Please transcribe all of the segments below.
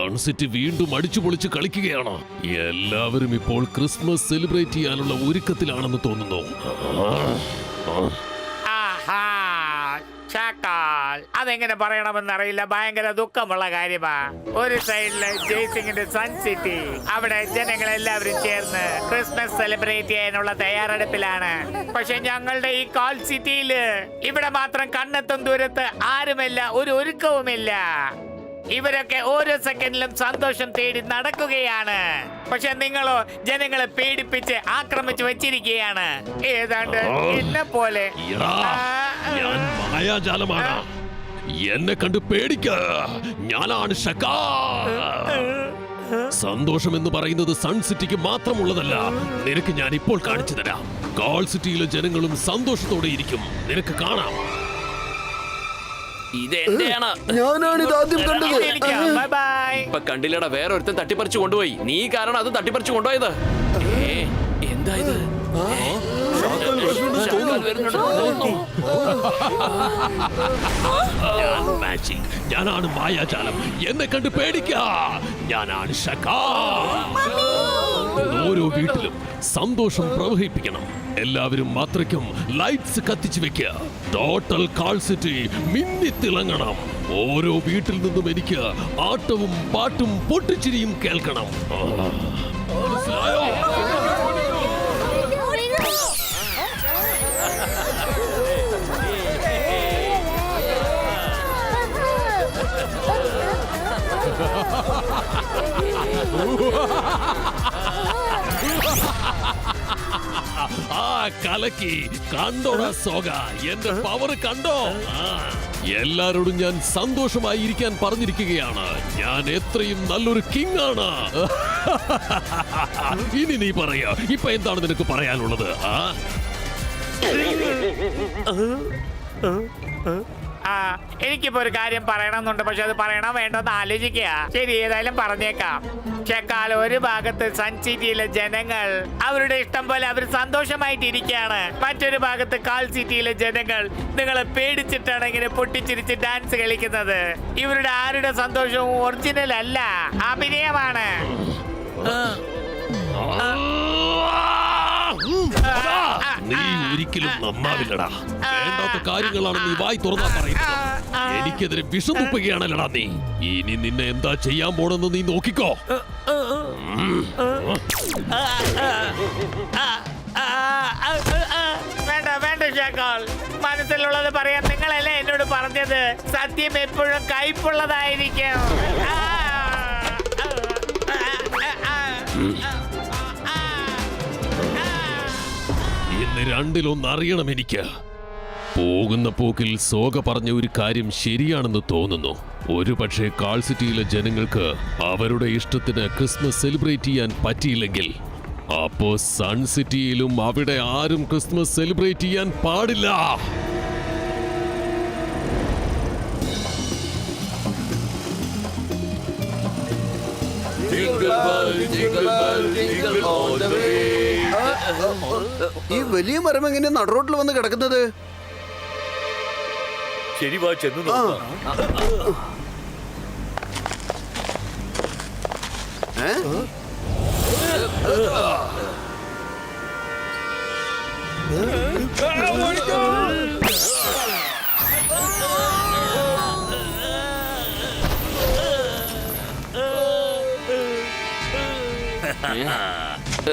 Suncity വീണ്ടും അടിച്ചു പൊളിച്ച് കളിക്കുകയാണ്. എല്ലാവരും ഇപ്പോൾ ക്രിസ്മസ് സെലിബ്രേറ്റ് ചെയ്യാനുള്ള ഒരുക്കത്തിലാണെന്ന് തോന്നുന്നു. അതെങ്ങനെ പറയണമെന്നറിയില്ല. ഭയങ്കര ദുഃഖമുള്ള കാര്യമാ. ഒരു സൈഡില് ജയ്സിംഗിന്റെ സൺ സിറ്റി, അവിടെ ജനങ്ങൾ എല്ലാവരും ചേർന്ന് ക്രിസ്മസ് സെലിബ്രേറ്റ് ചെയ്യാനുള്ള തയ്യാറെടുപ്പിലാണ്. പക്ഷെ ഞങ്ങളുടെ ഈ കാൾ സിറ്റിയില് ഇവിടെ മാത്രം കണ്ണെത്തും ദൂരത്ത് ആരുമില്ല, ഒരു ഒരുക്കവുമില്ല. ഇവരൊക്കെ ഓരോ സെക്കൻഡിലും സന്തോഷം തേടി നടക്കുകയാണ്. പക്ഷെ നിങ്ങളോ ജനങ്ങളെ പേടിപ്പിച്ച് ആക്രമിച്ചു വെച്ചിരിക്കുകയാണ്. ഏതാണ്ട് എന്നെ പോലെ. ഞാൻ മായാജാലമാണ്. എന്നെ കണ്ട് പേടിക്ക. ഞാനാണ് ഷക്കാ. സന്തോഷം എന്ന് പറയുന്നത് സൺ സിറ്റിക്ക് മാത്രമുള്ളതല്ല. നിനക്ക് ഞാൻ ഇപ്പോൾ കാണിച്ചു തരാം. കാൾ സിറ്റിയിലെ ജനങ്ങളും സന്തോഷത്തോടെ ഇരിക്കും. നിനക്ക് കാണാം. ഞാനാണിത് ആദ്യം കണ്ടത്. ഇപ്പൊ കണ്ടില്ലടാ, വേറെ ഒരുത്തൻ തട്ടിപ്പറിച്ചു കൊണ്ടുപോയി. നീ കാരണം അത് തട്ടിപ്പറിച്ചു കൊണ്ടുപോയത്. എന്താ ഇത്? ഞാനാണ് മായാജാലം. എന്നെ കണ്ട് പേടിക്ക. ഞാനാണ് ഷക്കാ. ഓരോ വീട്ടിലും സന്തോഷം പ്രവഹിപ്പിക്കണം. എല്ലാവരും മാത്രയ്ക്കും ലൈറ്റ്സ് കത്തിച്ചു വെക്കുക. ടോട്ടൽ കാൾ സിറ്റി മിന്നിത്തിളങ്ങണം. ഓരോ വീട്ടിൽ നിന്നും എനിക്ക് ആട്ടവും പാട്ടും പൊട്ടിച്ചിരിയും കേൾക്കണം. മനസ്സിലായോ? കലക്കി കണ്ടോടാ സോഗ. എന്റെ പവർ കണ്ടോ? എല്ലാരോടും ഞാൻ സന്തോഷമായിരിക്കാൻ പറഞ്ഞിരിക്കുകയാണ്. ഞാൻ എത്രയും നല്ലൊരു കിങ് ആണ്. ഇനി നീ പറയാ, ഇപ്പൊ എന്താണ് നിനക്ക് പറയാനുള്ളത്? എനിക്കിപ്പോ ഒരു കാര്യം പറയണമെന്നുണ്ട്. പക്ഷെ അത് പറയണോ വേണ്ടോന്ന് ആലോചിക്കുക. ശരി, ഏതായാലും പറഞ്ഞേക്കാം. ചെക്കാൽ ഒരു ഭാഗത്ത് സൺ സിറ്റിയിലെ ജനങ്ങൾ അവരുടെ ഇഷ്ടം പോലെ അവർ സന്തോഷമായിട്ടിരിക്കുകയാണ്. മറ്റൊരു ഭാഗത്ത് കാൾ സിറ്റിയിലെ ജനങ്ങൾ നിങ്ങളെ പേടിച്ചിട്ടാണ് ഇങ്ങനെ പൊട്ടിച്ചിരിച്ച് ഡാൻസ് കളിക്കുന്നത്. ഇവരുടെ ആരുടെ സന്തോഷവും ഒറിജിനൽ അല്ല, അഭിനയമാണ്. നീ ഒരിക്കലും നന്നാവില്ലടാ. വേണ്ടാത്ത കാര്യങ്ങളാണ് നീ വായി തുറന്നാ പറയുന്നത്. എനിക്കെതിരെ വിഷം തുപ്പുകയാണല്ലടാ നീ. ഇനി നിന്നെ എന്താ ചെയ്യാൻ പോണെന്ന് നീ നോക്കിക്കോ. വേണ്ട വേണ്ട ഷാക്കോൾ, മനസ്സിലുള്ളത് പറയാൻ നിങ്ങളല്ലേ എന്നോട് പറഞ്ഞത്. സത്യം എപ്പോഴും കയ്പുള്ളതായിരിക്കും. ഇന്ന് രണ്ടിലൊന്ന് അറിയണം എനിക്ക്. പോകുന്ന പോക്കിൽ സോഗ പറഞ്ഞ ഒരു കാര്യം ശരിയാണെന്ന് തോന്നുന്നു. ഒരു പക്ഷേ കാൾ സിറ്റിയിലെ ജനങ്ങൾക്ക് അവരുടെ ഇഷ്ടത്തിന് ക്രിസ്മസ് സെലിബ്രേറ്റ് ചെയ്യാൻ പറ്റിയില്ലെങ്കിൽ, അപ്പോ സൺ സിറ്റിയിലും അവിടെ ആരും ക്രിസ്മസ് സെലിബ്രേറ്റ് ചെയ്യാൻ പാടില്ല. ഈ വലിയ മരം എങ്ങനെ നടുറോട്ടിൽ വന്ന് കിടക്കുന്നത്? ശരി, വാ ചെന്ന് നോക്കാം.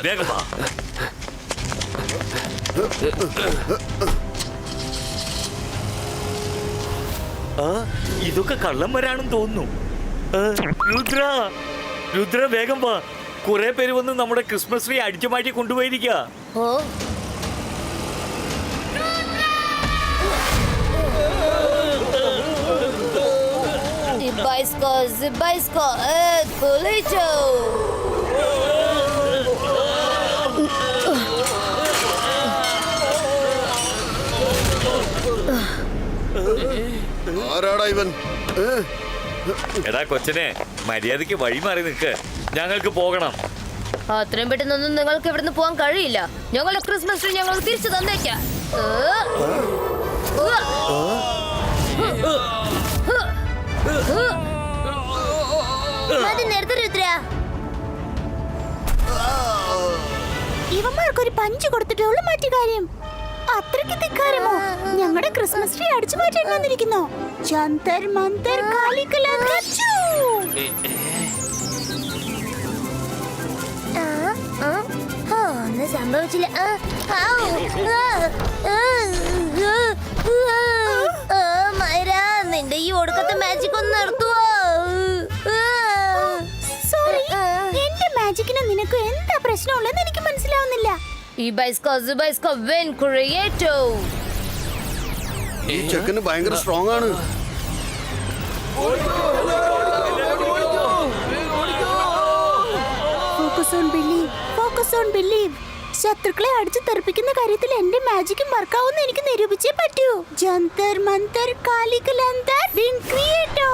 വേഗം വാ. ഇതൊക്കെ കള്ളന്മാരാണെന്ന് തോന്നുന്നു. രുദ്ര, രുദ്ര വേഗം വാ. കുറെ പേര് വന്ന് നമ്മുടെ ക്രിസ്മസ് ട്രീ അടിച്ചു മാറ്റി കൊണ്ടുപോയിരിക്ക. ആരാടാ ഇവൻ? എടാ കൊച്ചനെ, മര്യാദക്ക് വഴി മാറി നിൽക്ക്. ഞങ്ങൾക്ക് പോകണം. അത്രയും പെട്ടെന്നൊന്നും നിങ്ങൾക്ക് ഇവിടുന്ന് പോകാൻ കഴിയില്ല. ഞങ്ങളുടെ ക്രിസ്മസ് ട്രീ ഞങ്ങൾ തിരിച്ചു തന്നേക്കാം. മതി നിർത്ത് രുദ്ര. ഇവന്മാർക്കൊരു പഞ്ച് കൊടുത്തിട്ടുള്ള മറ്റു കാര്യം. അത്രയ്ക്ക് ധിക്കാരമോ? ഞങ്ങളുടെ ക്രിസ്മസ് ട്രീ അടിച്ചു മാറ്റാൻ വന്നിരിക്കുന്നു. ജന്തർ മന്തർ കാലിക്കലാച്ചു. ഒന്നും സംഭവിച്ചില്ല. മൈര, നിന്റെ ഈ ഒടുക്കത്തെ മാജിക് ഒന്ന് നിർത്തുവോ? സോറി, എന്റെ മാജിക്കിന് നിനക്ക് എന്താ പ്രശ്നമുള്ളതെന്ന് എനിക്ക് മനസ്സിലാവുന്നില്ല. ഈ ബൈസ്കോ വെൻ ക്രിയേറ്റോ. ഈ ചെക്കന് ഭയങ്കര സ്ട്രോങ് ആണ്. Focus on believe. ശത്രുക്കളെ അടിച്ചു തെറിപ്പിക്കുന്ന കാര്യത്തിൽ എന്റെ മാജിക്കും വർക്കാവുന്ന എനിക്ക് നിരൂപിച്ചേ പറ്റൂ. ജന്തർ മന്തർ കാലിക്കലന്തർ വിൻ ക്രിയേറ്റോ.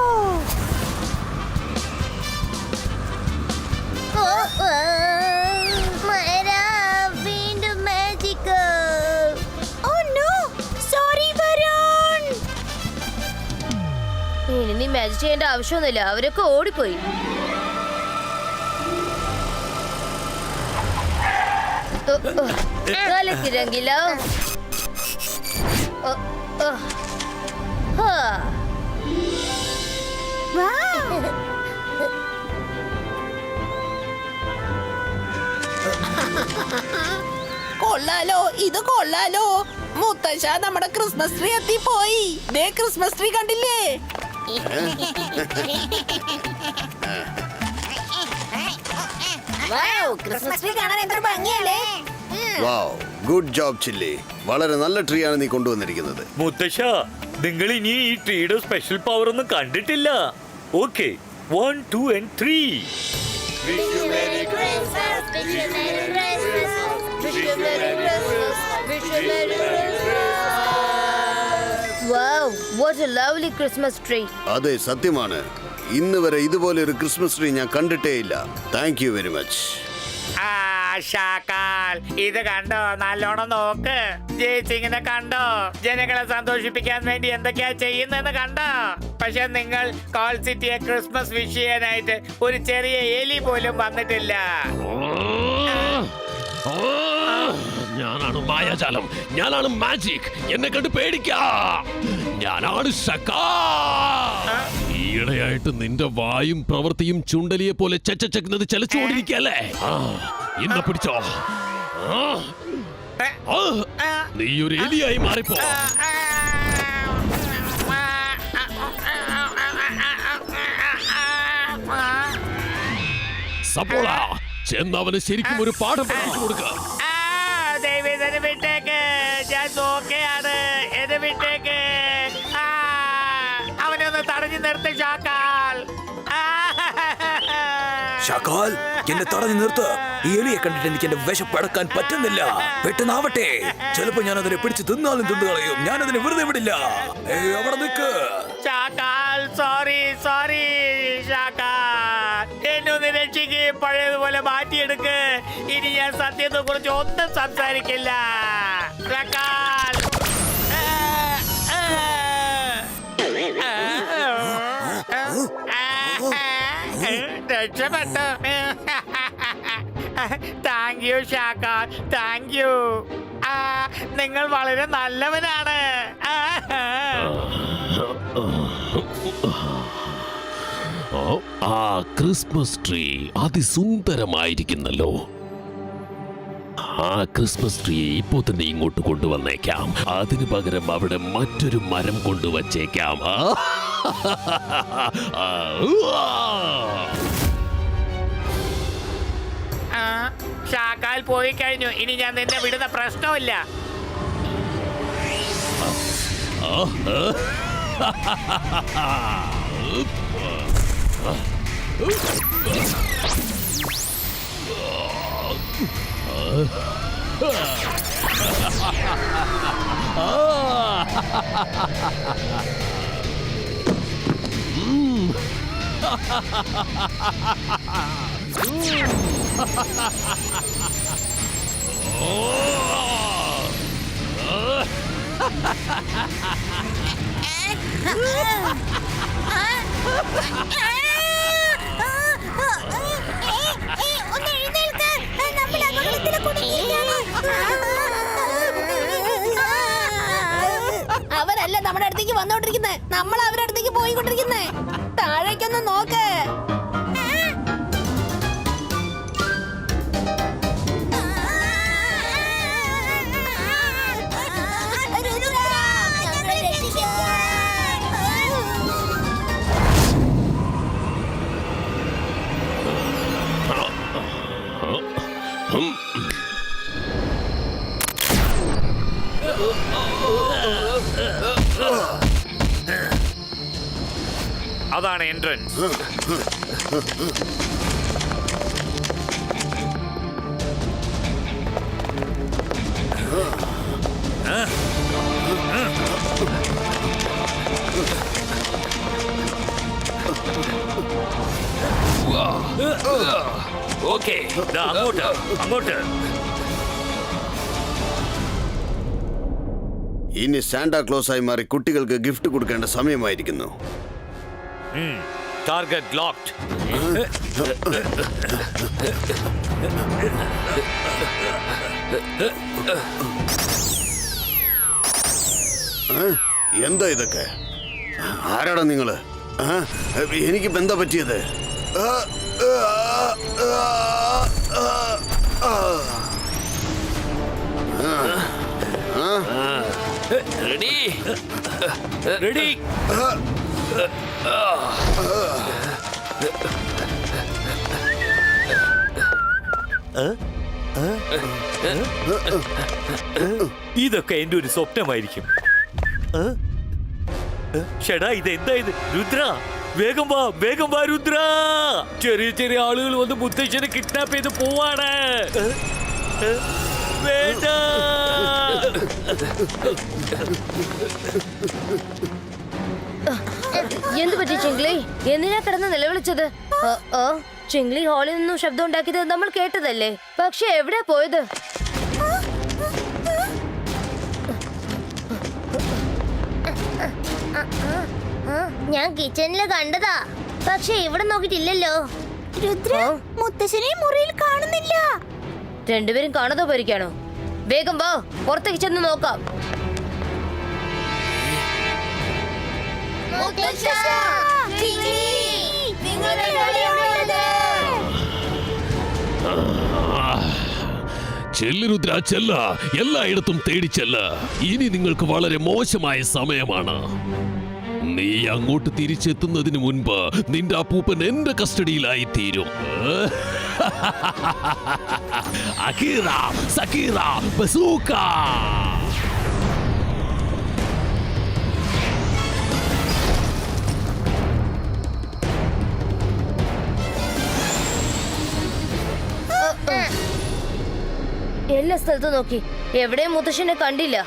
മൈര, വീണ്ടും magic. Oh no, sorry Varun. ഇനി നീ മാജിക് ചെയ്യേണ്ട ആവശ്യമൊന്നുമില്ല, അവരൊക്കെ ഓടിപ്പോയി. കലക്കിരങ്കിലോ. കൊള്ളാലോ, ഇത് കൊള്ളാലോ. മുത്തശ്ശ, നമ്മുടെ ക്രിസ്മസ് ട്രീ എത്തിപ്പോയി. ദേ ക്രിസ്മസ് ട്രീ കണ്ടില്ലേ? ക്രിസ്മസ് ട്രീ കാണാൻ എന്തൊരു ഭംഗിയല്ലേ. വാവ്, ഗുഡ് ജോബ് ചില്ലി. വളരെ നല്ല ട്രീ ആണ് നീ കൊണ്ടുവന്നിരിക്കുന്നത്. മുത്തശ്ശ, നിങ്ങൾ ഇനി ഈ ട്രീയുടെ സ്പെഷ്യൽ പവർ ഒന്നും കണ്ടിട്ടില്ല. Okay, 1, 2 and 3. Wow, what a lovely Christmas tree. അതെ, സത്യമാണ്. ഇന്ന് വരെ ഇതുപോലെ ഒരു ക്രിസ്മസ് ട്രീ ഞാൻ കണ്ടിട്ടേ ഇല്ല. Thank you very much. ഷാക്കാൽ, ഇത് കണ്ടോ? നല്ലോണം നോക്ക്. ജയ്സിങ്ങിനെ കണ്ടോ? ജനങ്ങളെ സന്തോഷിപ്പിക്കാൻ വേണ്ടി എന്തൊക്കെയാ ചെയ്യുന്നതെന്ന് കണ്ടോ? പക്ഷെ നിങ്ങൾ കോൾ സിറ്റിയെ ക്രിസ്മസ് വിഷ് ചെയ്യാനായിട്ട് ഒരു ചെറിയ എലി പോലും വന്നിട്ടില്ല. ഞാനാണ് മായാജാലം, ഞാനാണ് മാജിക്. എന്നെ കണ്ട് പേടിക്കാ. ഞാനാണ് ഷക്കാ. ഈയിടെയായിട്ട് നിന്റെ വായും പ്രവൃത്തിയും ചുണ്ടലിയെ പോലെ ചെക്കുന്നത് ചലച്ചുകൊണ്ടിരിക്കല്ലേ? ഇന്ന് പിടിച്ചോ. നീ ഒരു എലിയായി മാറിപ്പോ. സപ്പോള, ചെന്നവന് ശരിക്കും ഒരു പാഠം പഠിപ്പിച്ചു കൊടുക്കുക. ദൈവം വിട്ടേക്ക്, ഞാൻ നോക്കെയാണ്. എന്നെ വിട്ടേക്ക്. അവനൊന്ന് തടഞ്ഞു നിർത്ത് ഷാക്കാൽ. ഷാക്കാൽ, എന്നെ തടഞ്ഞു നിർത്ത്. ഈ എലിയെ കണ്ടിട്ട് എനിക്ക് എന്റെ വിശപ്പടക്കാൻ പറ്റുന്നില്ല. പെട്ടെന്നാവട്ടെ. ചിലപ്പോ ഞാൻ അതിനെ പിടിച്ച് തിന്നാലും തിന്നു കളയും. ഞാൻ അതിനെ വെറുതെ വിടില്ല. അവിടെ നിൽക്ക് ഷാക്കാൽ. സോറി ഷാക്കാൽ, എന്നെ ഒന്ന് രക്ഷിക്ക്. പഴയതുപോലെ മാറ്റിയെടുക്ക്. ഇനി ഞാൻ സത്യത്തെ കുറിച്ച് ഒന്നും സംസാരിക്കില്ല. ഷാക്കാൽ. രക്ഷപ്പെട്ടു. താങ്ക് യു ഷാക്കാൽ, താങ്ക് യു. നിങ്ങൾ വളരെ നല്ലവനാണ്. ആ ക്രിസ്മസ് ട്രീ അതിസുന്ദരമായിരിക്കുന്നല്ലോ. ആ ക്രിസ്മസ് ട്രീ ഇപ്പോ തന്നെ ഇങ്ങോട്ട് കൊണ്ടുവന്നേക്കാം. അതിനു പകരം അവിടെ മറ്റൊരു മരം കൊണ്ടുവച്ചേക്കാം. ഷാക്കാൽ പോയി കഴിഞ്ഞു. ഇനി ഞാൻ നിന്നെ വിടുന്ന പ്രശ്നമില്ല. അവരല്ല നമ്മുടെ അടുത്തേക്ക് വന്നോണ്ടിരിക്കുന്നേ, നമ്മൾ അവരുടെ അടുത്തേക്ക് പോയിക്കൊണ്ടിരിക്കുന്നേ. താഴേക്കൊന്ന് നോക്ക്. അതാണ് എൻട്രൻസ്. ഓക്കെ, അങ്ങോട്ട് അങ്ങോട്ട്. ഇനി സാന്റാക്ലോസായി മാറി കുട്ടികൾക്ക് ഗിഫ്റ്റ് കൊടുക്കേണ്ട സമയമായിരിക്കുന്നു. Target locked. എന്താ ഇതൊക്കെ? ആരാടാ നിങ്ങള്? എനിക്കിപ്പോ എന്താ പറ്റിയത്? Ready ready. ഇതൊക്കെ എന്റെ ഒരു സ്വപ്നമായിരിക്കും. ഷെടാ, ഇതെന്താ ഇത്? രുദ്ര, വേഗം വാ, വേഗം വാ രുദ്ര. ചെറിയ ചെറിയ ആളുകൾ വന്ന് മുത്തശ്ശനെ കിഡ്നാപ്പ് ചെയ്ത് പോവാണ്. വേണ്ട. എന്ത് പറ്റി ചിംഗ്ലി? എന്തിനാ കിടന്ന് നിലവിളിച്ചത്? ചിംഗ്ലി ഹാളിൽ നിന്നും ശബ്ദം ഉണ്ടാക്കിയത് നമ്മൾ കേട്ടതല്ലേ? പക്ഷെ എവിടെ പോയത്? ഞാൻ കിച്ചണില് കണ്ടതാ, പക്ഷെ ഇവിടെ നോക്കിട്ടില്ലല്ലോ. രുദ്ര, മുത്തശ്ശനെ മുറിയിൽ കാണുന്നില്ല. രണ്ടുപേരും കാണാതെ പോയിരിക്കാണോ? വേഗം വാ, പുറത്തേക്ക് ചെന്ന് നോക്കാം. ചെല്ല് രുദ്ര, ചെല്ല. എല്ലായിടത്തും തേടിച്ചെല്ല. ഇനി നിങ്ങൾക്ക് വളരെ മോശമായ സമയമാണ്. നീ അങ്ങോട്ട് തിരിച്ചെത്തുന്നതിന് മുൻപ് നിന്റെ അപ്പൂപ്പൻ എന്റെ കസ്റ്റഡിയിലായി തീരും. അകീറ, സക്കീറ, ബസൂക്ക. എല്ലാ സ്ഥലത്തും നോക്കി, എവിടെയും മുത്തശ്ശനെ കണ്ടില്ല.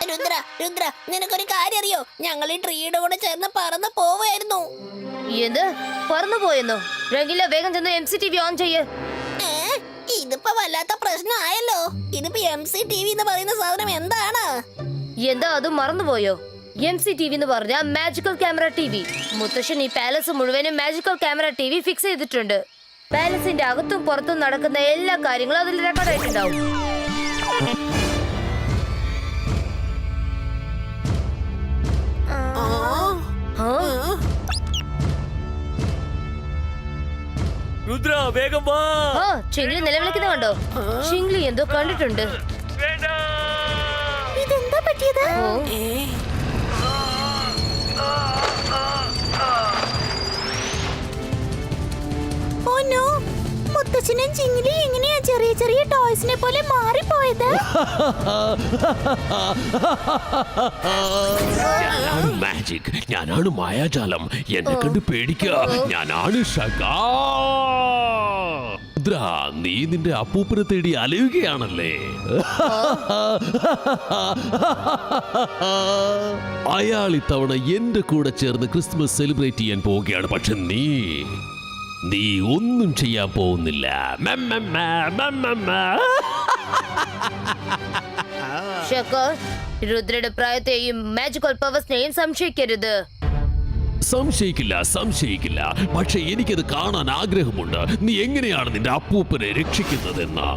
രുദ്ര, രുദ്ര, നിനക്കൊരു കാര്യം അറിയോ? ഞങ്ങൾ ഈ ട്രീയുടെ കൂടെ ചേർന്ന് പറന്ന് പോവായിരുന്നു. എന്ത്? പറന്നു പോയെന്നോ? രംഗില, വേഗം ചെന്ന് MCTV ഓൺ ചെയ്യ്. ഇതിപ്പോ വല്ലാത്ത പ്രശ്നമായല്ലോ. ഇതിപ്പോ MCTV എന്ന് പറയുന്ന സാധനം എന്താണ്? എന്താ അതും മറന്നുപോയോ? MCTV എന്ന് പറഞ്ഞ മാജിക്കൽ ക്യാമറ TV. മുത്തശ്ശൻ ഈ പാലസ് മുഴുവനും മാജിക്കൽ ക്യാമറ TV ഫിക്സ് ചെയ്തിട്ടുണ്ട്. പാലസിന്റെ അകത്തും പുറത്തും നടക്കുന്ന എല്ലാ കാര്യങ്ങളും അതിൽ റെക്കോർഡ് ആയിട്ടുണ്ടാവും. രുദ്ര, വേഗം വാ. ചിംഗ്ലി നിലവിളിക്കുന്ന കണ്ടോ? ചിംഗ്ലി എന്തോ കണ്ടിട്ടുണ്ട്. ഇതെന്താ പറ്റിയത്? ഓ നോ, മുത്തച്ഛനും ചിംഗ്ലി എങ്ങനെയാ ചെറിയ ചെറിയ ടോയ്സിനെ പോലെ മാറിപ്പോയത്? ഞാനാണ് മാജിക്, ഞാനാണ് മായാജാലം. എന്നെ കണ്ട് പേടിക്കുക. ഞാനാണ് ഷഗാ. രുദ്ര, നീ നിന്റെ അപ്പൂപ്പനെ തേടി അലയുകയാണല്ലേ? അയാൾ ഇത്തവണ എന്റെ കൂടെ ചേർന്ന് ക്രിസ്മസ് സെലിബ്രേറ്റ് ചെയ്യാൻ പോവുകയാണ്. പക്ഷെ നീ ഒന്നും ചെയ്യാൻ പോകുന്നില്ല. രുദ്രയുടെ പ്രായത്തെയും മാജിക്കൽ പവേഴ്സിനെയും സംശയിക്കരുത്. സംശയിക്കില്ല. പക്ഷെ എനിക്കത് കാണാൻ ആഗ്രഹമുണ്ട്. നീ എങ്ങനെയാണ് നിന്റെ അപ്പൂപ്പനെ രക്ഷിക്കുന്നതെന്ന്.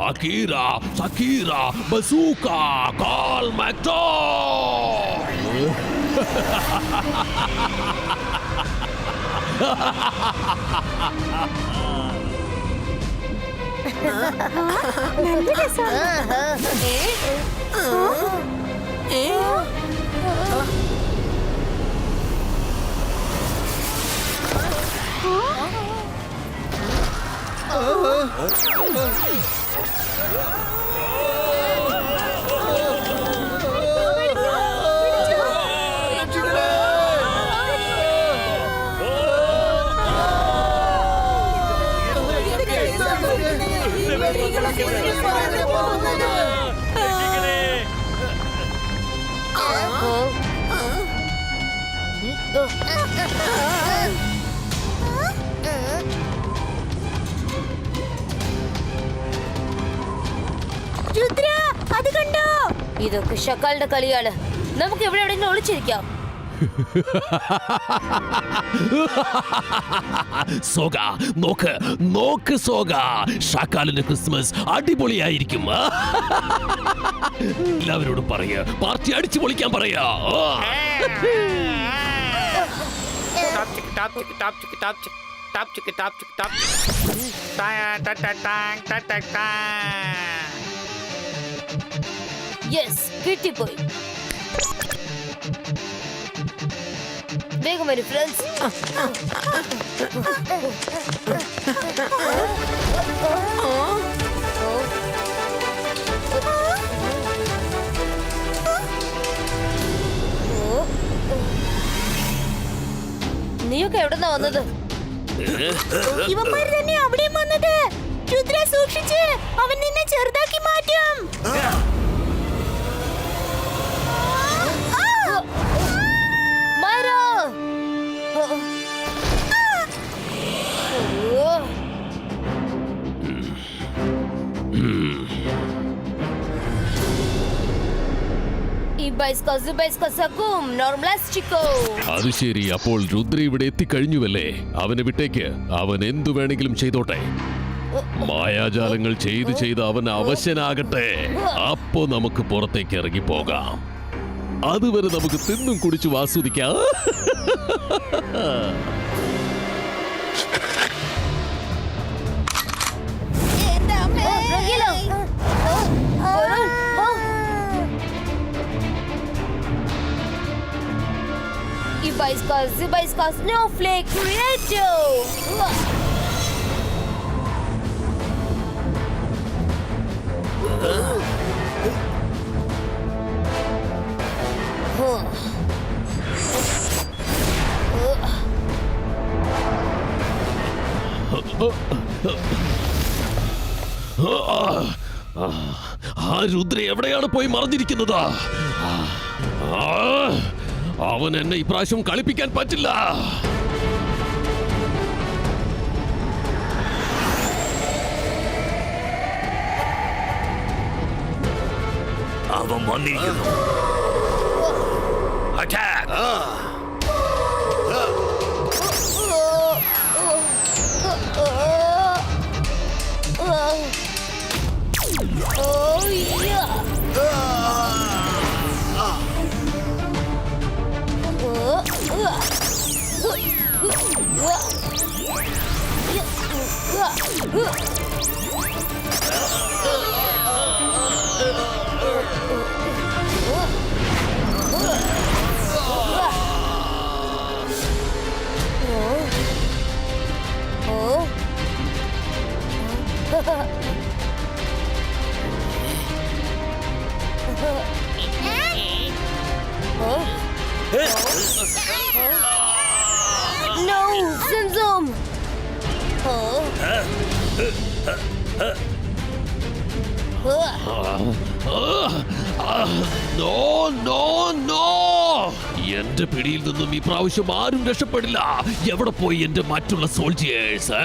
അക്കീറ, സക്കീറ, ബസൂക്ക, കാൾ മാക്ടോ. നല്ല രസം. രുദ്ര, അത് കണ്ടോ? ഇതൊക്കെ ഷക്കാലിന്റെ കളിയാണ്. നമുക്ക് ഇവിടെ എവിടെയെങ്കിലും ഒളിച്ചിരിക്കാം. സോഗ, നോക്ക് സോഗ. ഷാക്കാലിന്റെ ക്രിസ്മസ് അടിപൊളിയായിരിക്കും. എല്ലാവരോടും പറയാ, പാർട്ടി അടിച്ചു പൊളിക്കാൻ പറയാ. യെസ്, കിട്ടിപ്പോയി. വേഗം വരും ഫ്രണ്ട്സ്. നീയൊക്കെ എവിടെന്നാ വന്നത്? ഇവന്മാര് തന്നെ അവിടെയും വന്നത്. രുദ്ര സൂക്ഷിച്ച്, അവൻ നിന്നെ ചെറുതാക്കി മാറ്റും. മാരോ. അത് ശരി, അപ്പോൾ രുദ്ര ഇവിടെ എത്തിക്കഴിഞ്ഞുവല്ലേ? അവനെ വിട്ടേക്ക്, അവൻ എന്തു വേണമെങ്കിലും ചെയ്തോട്ടെ. മായാജാലങ്ങൾ ചെയ്ത് അവൻ അവശനാകട്ടെ. അപ്പോ നമുക്ക് പുറത്തേക്ക് ഇറങ്ങി പോകാം. അതുവരെ നമുക്ക് തിന്നും കുടിച്ചു ആസ്വദിക്കാം. Ibaiska Snowflake Creator. ആ രുദ്ര എവിടെയാണ് പോയി മറഞ്ഞിരിക്കുന്നത്? അവൻ എന്നെ ഇപ്രാവശ്യം കളിപ്പിക്കാൻ പറ്റില്ല. അവൻ വന്നിരിക്കുന്നു. No, Zimzum. എന്റെ പിടിയിൽ നിന്നും ഈ പ്രാവശ്യം ആരും രക്ഷപ്പെടില്ല. എവിടെ പോയി എന്റെ മറ്റുള്ള സോൾജിയേഴ്സ്?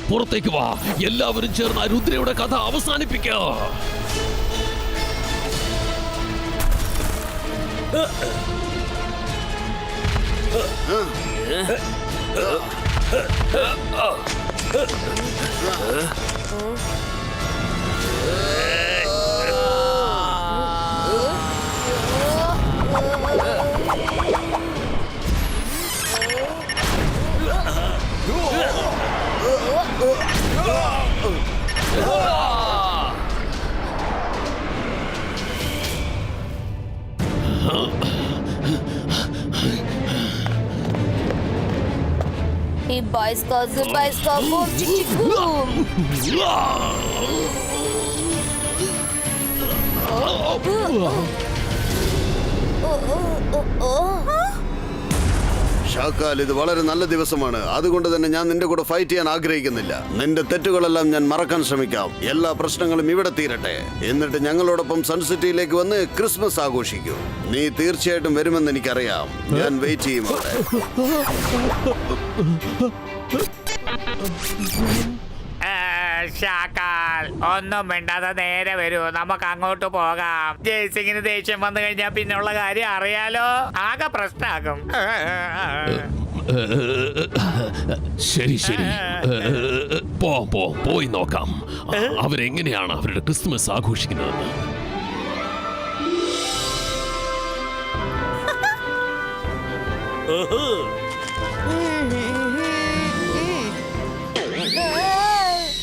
പുറത്തേക്ക് വാ, എല്ലാവരും ചേർന്ന് രുദ്രയുടെ കഥ അവസാനിപ്പിക്കാം. ഈ ബൈസ്കോപ്പ് ബൂം ചിക് ചിക് ബൂം. ഷാക്കാൽ, ഇത് വളരെ നല്ല ദിവസമാണ്. അതുകൊണ്ട് തന്നെ ഞാൻ നിന്റെ കൂടെ ഫൈറ്റ് ചെയ്യാൻ ആഗ്രഹിക്കുന്നില്ല. നിന്റെ തെറ്റുകളെല്ലാം ഞാൻ മറക്കാൻ ശ്രമിക്കാം. എല്ലാ പ്രശ്നങ്ങളും ഇവിടെ തീരട്ടെ. എന്നിട്ട് ഞങ്ങളോടൊപ്പം സൺസിറ്റിയിലേക്ക് വന്ന് ക്രിസ്മസ് ആഘോഷിക്കൂ. നീ തീർച്ചയായിട്ടും വരുമെന്ന് എനിക്കറിയാം. ഞാൻ വെയിറ്റ് ചെയ്യും അവിടെ. ഷാക്കാൽ, ഒന്നും മിണ്ടാതെ നേരെ വരൂ. നമുക്ക് അങ്ങോട്ട് പോകാം. ജയ്സിങ്ങിന് ദേഷ്യം വന്നു കഴിഞ്ഞാൽ പിന്നെയുള്ള കാര്യം അറിയാലോ. ആകെ പ്രശ്നമാകും. ശരി ശരി, പോയി നോക്കാം അവരെങ്ങനെയാണ് അവരുടെ ക്രിസ്മസ് ആഘോഷിക്കുന്നതെന്ന്.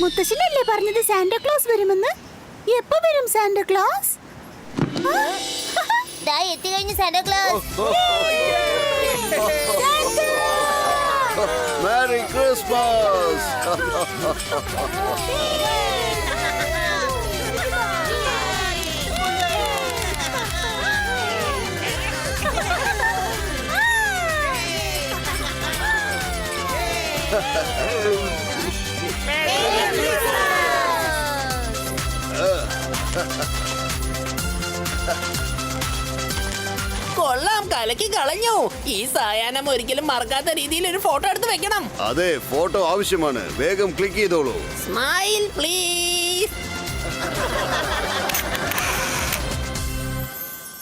മുത്തശ്ശനല്ലേ പറഞ്ഞത് സാന്റാക്ലോസ് വരുമെന്ന്? എപ്പോ വരും സാന്റാക്ലോസ്? ദാ എത്തിക്കഴിഞ്ഞു സാന്റാക്ലോസ്. Merry Christmas! കൊള്ളാം, കലക്കി കളഞ്ഞു. ഈ സായാഹ്നം ഒരിക്കലും മറക്കാത്ത രീതിയിൽ ഒരു ഫോട്ടോ എടുത്ത് വെക്കണം. അതെ, ഫോട്ടോ ആവശ്യമാണ്. വേഗം ക്ലിക്ക് ചെയ്തോളൂ. Smile please.